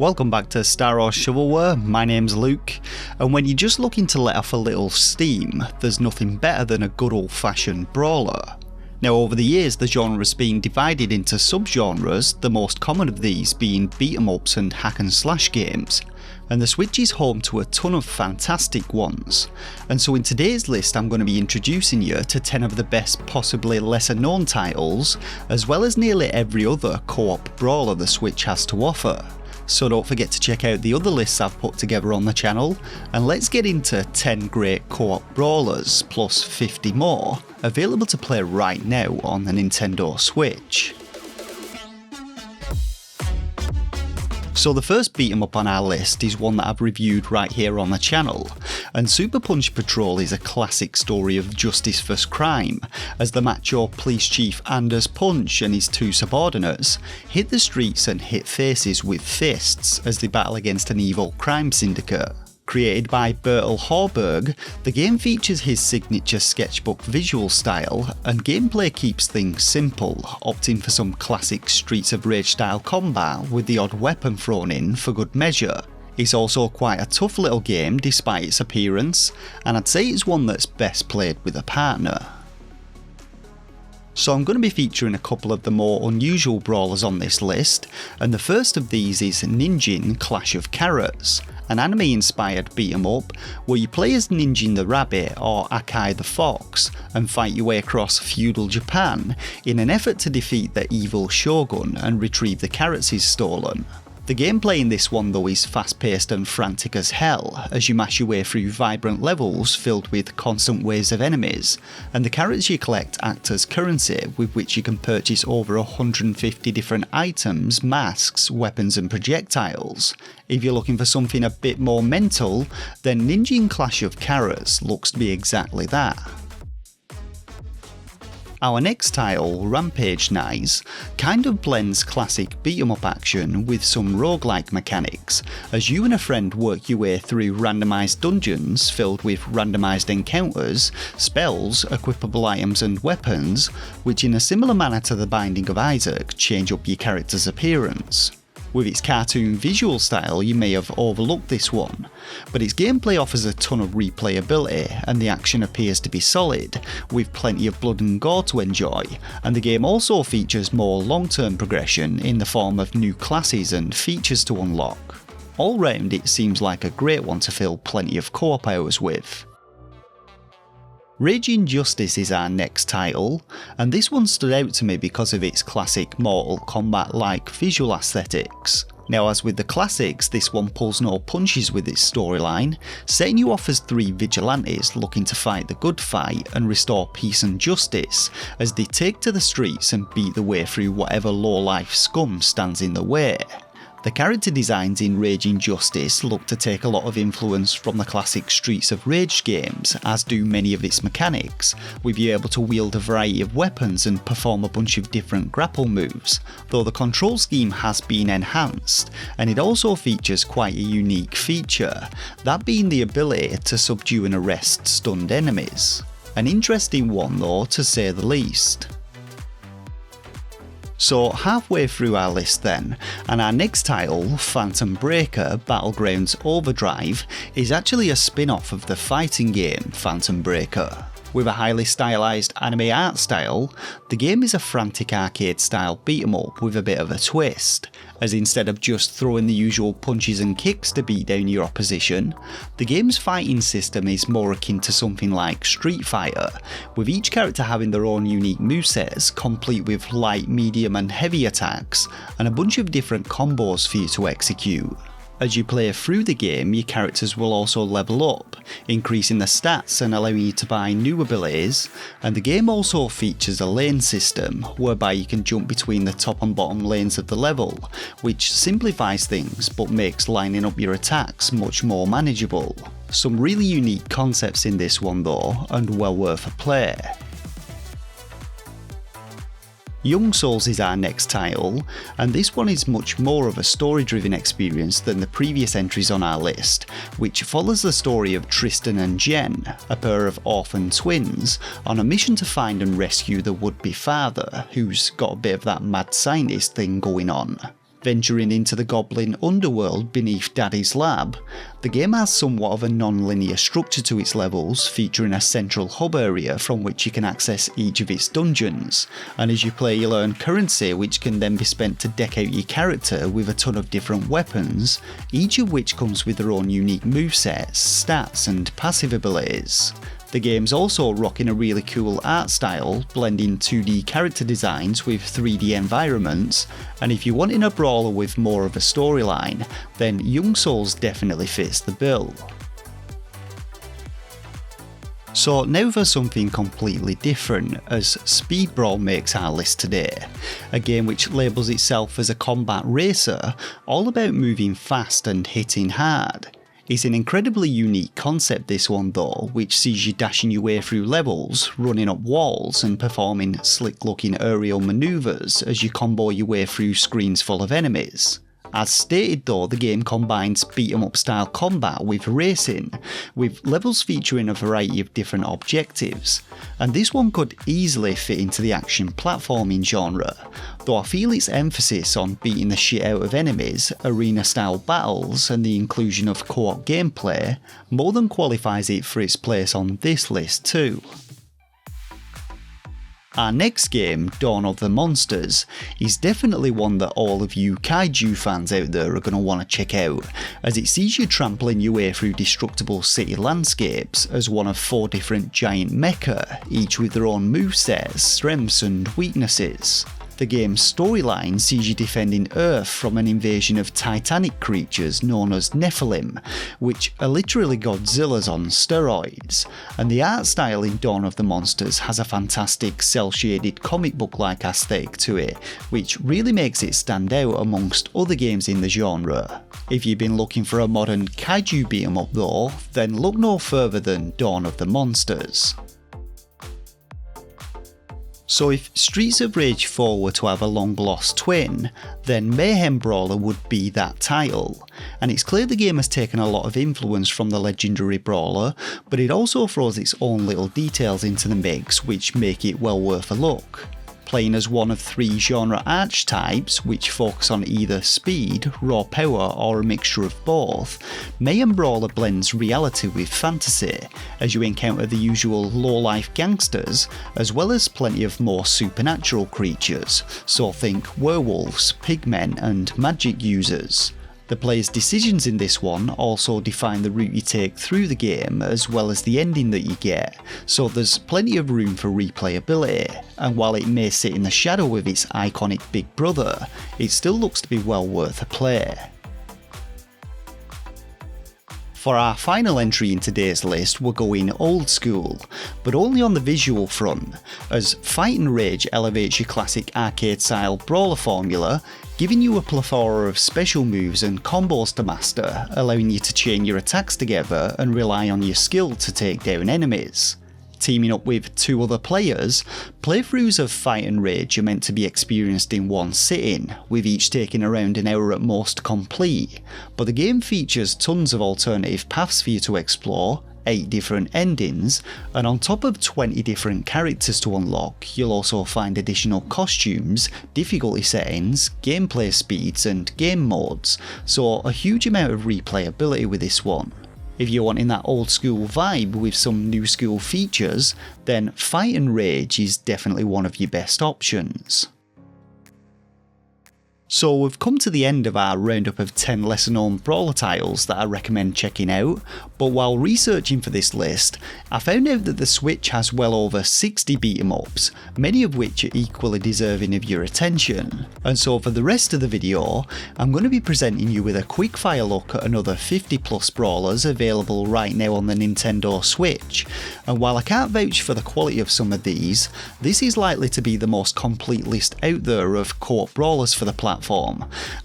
Welcome back to Star Wars Shovelware, my name's Luke, and when you're just looking to let off a little steam, there's nothing better than a good old-fashioned brawler. Now over the years the genre has been divided into sub-genres, the most common of these being beat-em-ups and hack and slash games, and the Switch is home to a ton of fantastic ones. And so in today's list I'm going to be introducing you to 10 of the best possibly lesser known titles, as well as nearly every other co-op brawler the Switch has to offer. So don't forget to check out the other lists I've put together on the channel, and let's get into 10 great co-op brawlers plus 50 more available to play right now on the Nintendo Switch. So the first beat 'em up on our list is one that I've reviewed right here on the channel, and Super Punch Patrol is a classic story of justice vs crime, as the macho police chief Anders Punch and his two subordinates hit the streets and hit faces with fists as they battle against an evil crime syndicate. Created by Bertel Horberg, the game features his signature sketchbook visual style, and gameplay keeps things simple, opting for some classic Streets of Rage style combat with the odd weapon thrown in for good measure. It's also quite a tough little game despite its appearance, and I'd say it's one that's best played with a partner. So I'm going to be featuring a couple of the more unusual brawlers on this list, and the first of these is NinJin Clash of Carrots, an anime inspired beat 'em up where you play as NinJin the Rabbit or Akai the Fox and fight your way across feudal Japan in an effort to defeat the evil shogun and retrieve the carrots he's stolen. The gameplay in this one though is fast paced and frantic as hell as you mash your way through vibrant levels filled with constant waves of enemies, and the carrots you collect act as currency with which you can purchase over 150 different items, masks, weapons and projectiles. If you're looking for something a bit more mental, then NinJin Clash of Carrots looks to be exactly that. Our next title, Rampage Knights, kind of blends classic beat-em-up action with some roguelike mechanics, as you and a friend work your way through randomised dungeons filled with randomised encounters, spells, equipable items and weapons, which in a similar manner to The Binding of Isaac change up your character's appearance. With its cartoon visual style you may have overlooked this one, but its gameplay offers a ton of replayability and the action appears to be solid, with plenty of blood and gore to enjoy, and the game also features more long-term progression in the form of new classes and features to unlock. All round it seems like a great one to fill plenty of co-op hours with. Raging Justice is our next title, and this one stood out to me because of its classic Mortal Kombat-like visual aesthetics. Now as with the classics, this one pulls no punches with its storyline, setting you off as three vigilantes looking to fight the good fight and restore peace and justice as they take to the streets and beat the way through whatever low-life scum stands in the way. The character designs in Raging Justice look to take a lot of influence from the classic Streets of Rage games, as do many of its mechanics, with you able to wield a variety of weapons and perform a bunch of different grapple moves, though the control scheme has been enhanced, and it also features quite a unique feature, that being the ability to subdue and arrest stunned enemies. An interesting one though, to say the least. So halfway through our list then, and our next title, Phantom Breaker Battlegrounds Overdrive, is actually a spin-off of the fighting game Phantom Breaker. With a highly stylised anime art style, the game is a frantic arcade style beat 'em up with a bit of a twist, as instead of just throwing the usual punches and kicks to beat down your opposition, the game's fighting system is more akin to something like Street Fighter, with each character having their own unique movesets complete with light, medium and heavy attacks, and a bunch of different combos for you to execute. As you play through the game, your characters will also level up, increasing their stats and allowing you to buy new abilities, and the game also features a lane system, whereby you can jump between the top and bottom lanes of the level, which simplifies things but makes lining up your attacks much more manageable. Some really unique concepts in this one though, and well worth a play. Young Souls is our next title, and this one is much more of a story-driven experience than the previous entries on our list, which follows the story of Tristan and Jen, a pair of orphan twins, on a mission to find and rescue the would-be father, who's got a bit of that mad scientist thing going on. Venturing into the goblin underworld beneath Daddy's lab, the game has somewhat of a non-linear structure to its levels, featuring a central hub area from which you can access each of its dungeons, and as you play you'll earn currency which can then be spent to deck out your character with a ton of different weapons, each of which comes with their own unique movesets, stats and passive abilities. The game's also rocking a really cool art style, blending 2D character designs with 3D environments, and if you're wanting a brawler with more of a storyline, then Young Souls definitely fits the bill. So now for something completely different, as Speed Brawl makes our list today, a game which labels itself as a combat racer, all about moving fast and hitting hard. It's an incredibly unique concept, this one though, which sees you dashing your way through levels, running up walls and performing slick looking aerial manoeuvres as you combo your way through screens full of enemies. As stated though, the game combines beat 'em up style combat with racing, with levels featuring a variety of different objectives, and this one could easily fit into the action platforming genre, though I feel its emphasis on beating the shit out of enemies, arena style battles and the inclusion of co-op gameplay more than qualifies it for its place on this list too. Our next game, Dawn of the Monsters, is definitely one that all of you kaiju fans out there are going to want to check out, as it sees you trampling your way through destructible city landscapes as one of 4 different giant mecha, each with their own movesets, strengths and weaknesses. The game's storyline sees you defending Earth from an invasion of titanic creatures known as Nephilim, which are literally Godzillas on steroids, and the art style in Dawn of the Monsters has a fantastic cel-shaded comic book-like aesthetic to it, which really makes it stand out amongst other games in the genre. If you've been looking for a modern kaiju beat 'em up though, then look no further than Dawn of the Monsters. So if Streets of Rage 4 were to have a long lost twin, then Mayhem Brawler would be that title, and it's clear the game has taken a lot of influence from the legendary Brawler, but it also throws its own little details into the mix which make it well worth a look. Playing as one of 3 genre archetypes which focus on either speed, raw power or a mixture of both, Mayhem Brawler blends reality with fantasy, as you encounter the usual low-life gangsters, as well as plenty of more supernatural creatures, so think werewolves, pigmen and magic users. The player's decisions in this one also define the route you take through the game as well as the ending that you get, so there's plenty of room for replayability, and while it may sit in the shadow of its iconic big brother, it still looks to be well worth a play. For our final entry in today's list, we're going old school, but only on the visual front, as Fight and Rage elevates your classic arcade-style brawler formula, giving you a plethora of special moves and combos to master, allowing you to chain your attacks together and rely on your skill to take down enemies. Teaming up with 2 other players, playthroughs of Fight and Rage are meant to be experienced in one sitting, with each taking around an hour at most to complete, but the game features tons of alternative paths for you to explore, 8 different endings, and on top of 20 different characters to unlock, you'll also find additional costumes, difficulty settings, gameplay speeds and game modes, so a huge amount of replayability with this one. If you're wanting that old school vibe with some new school features, then Fight and Rage is definitely one of your best options. So we've come to the end of our roundup of 10 lesser known brawler titles that I recommend checking out, but while researching for this list, I found out that the Switch has well over 60 beat 'em ups, many of which are equally deserving of your attention. And so for the rest of the video, I'm going to be presenting you with a quick fire look at another 50 plus brawlers available right now on the Nintendo Switch. And while I can't vouch for the quality of some of these, this is likely to be the most complete list out there of co-op brawlers for the platform,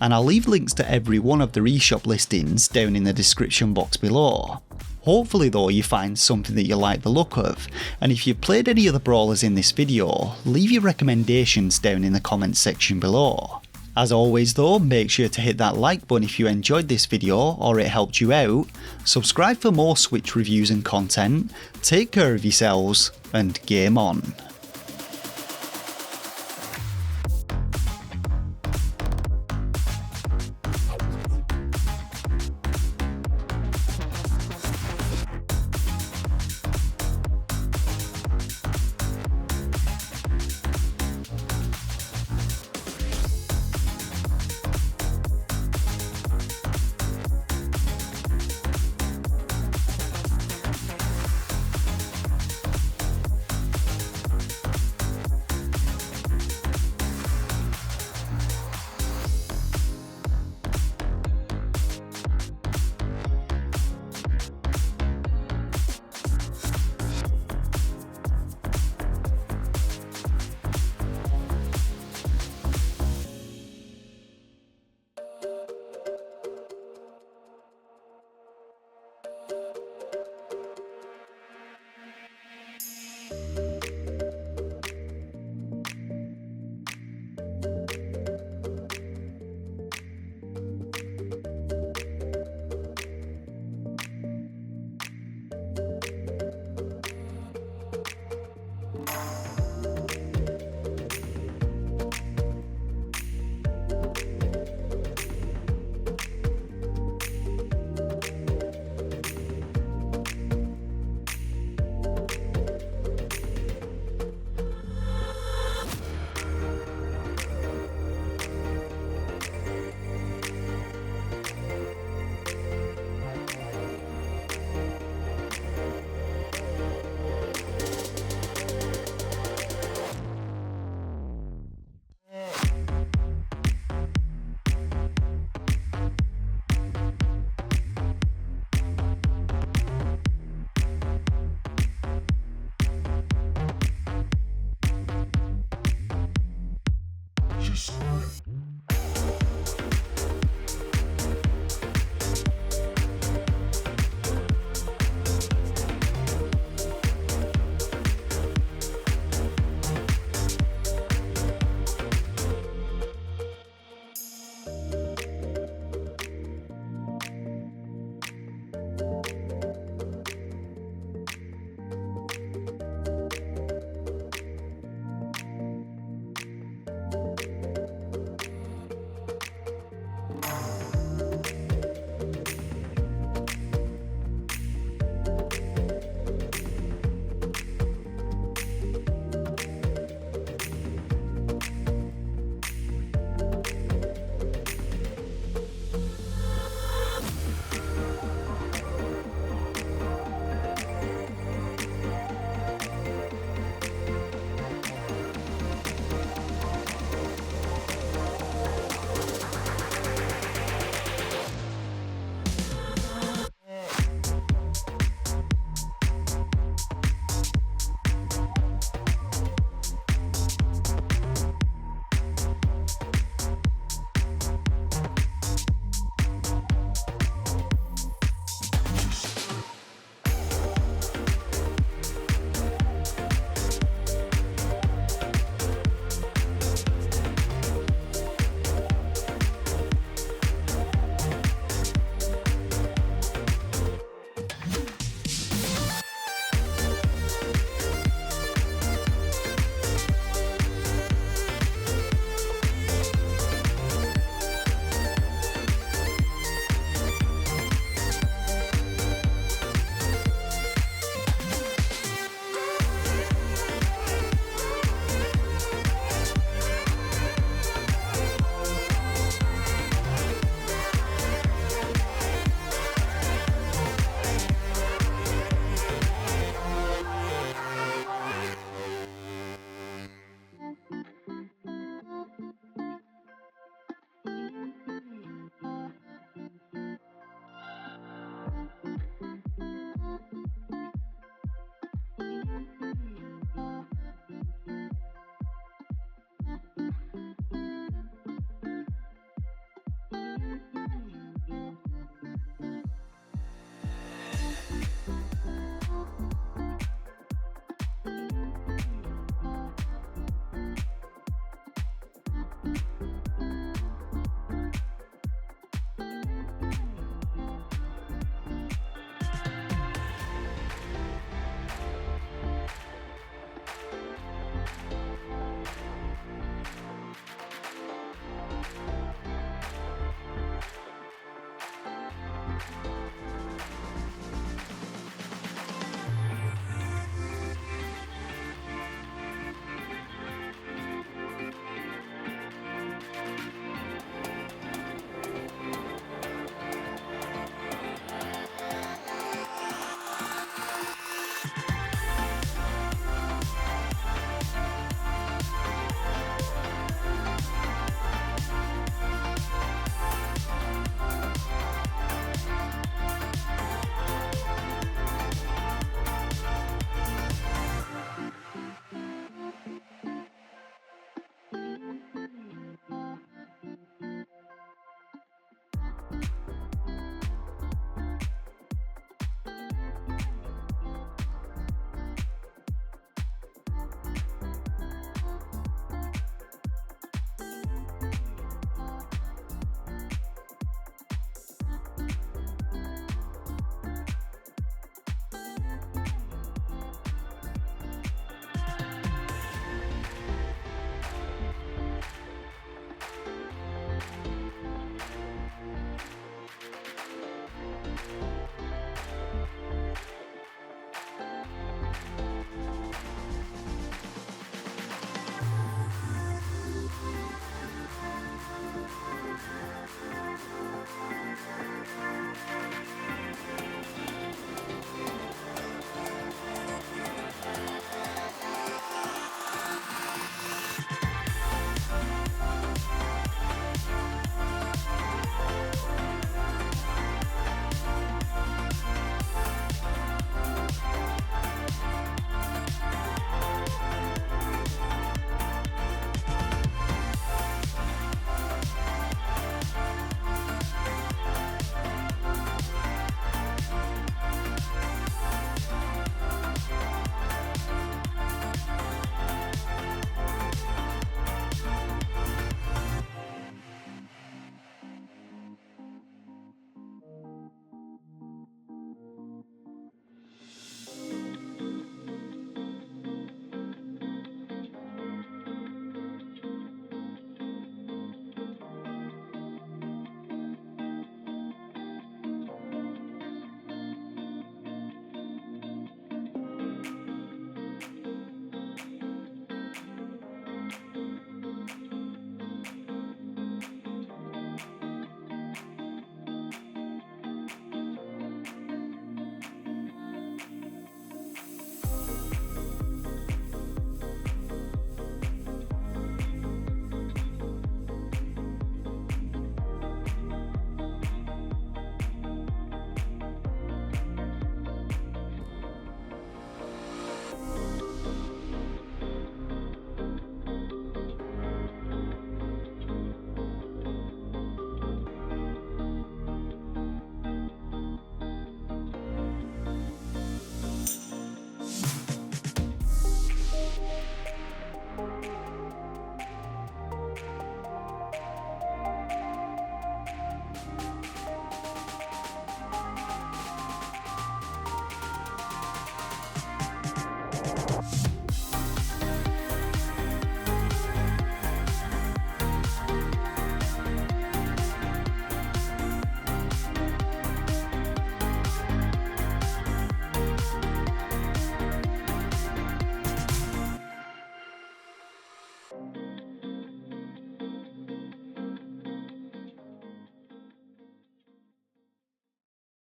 and I'll leave links to every one of the eShop listings down in the description box below. Hopefully though you find something that you like the look of, and if you've played any of the brawlers in this video, leave your recommendations down in the comments section below. As always though, make sure to hit that like button if you enjoyed this video or it helped you out, subscribe for more Switch reviews and content, take care of yourselves, and game on.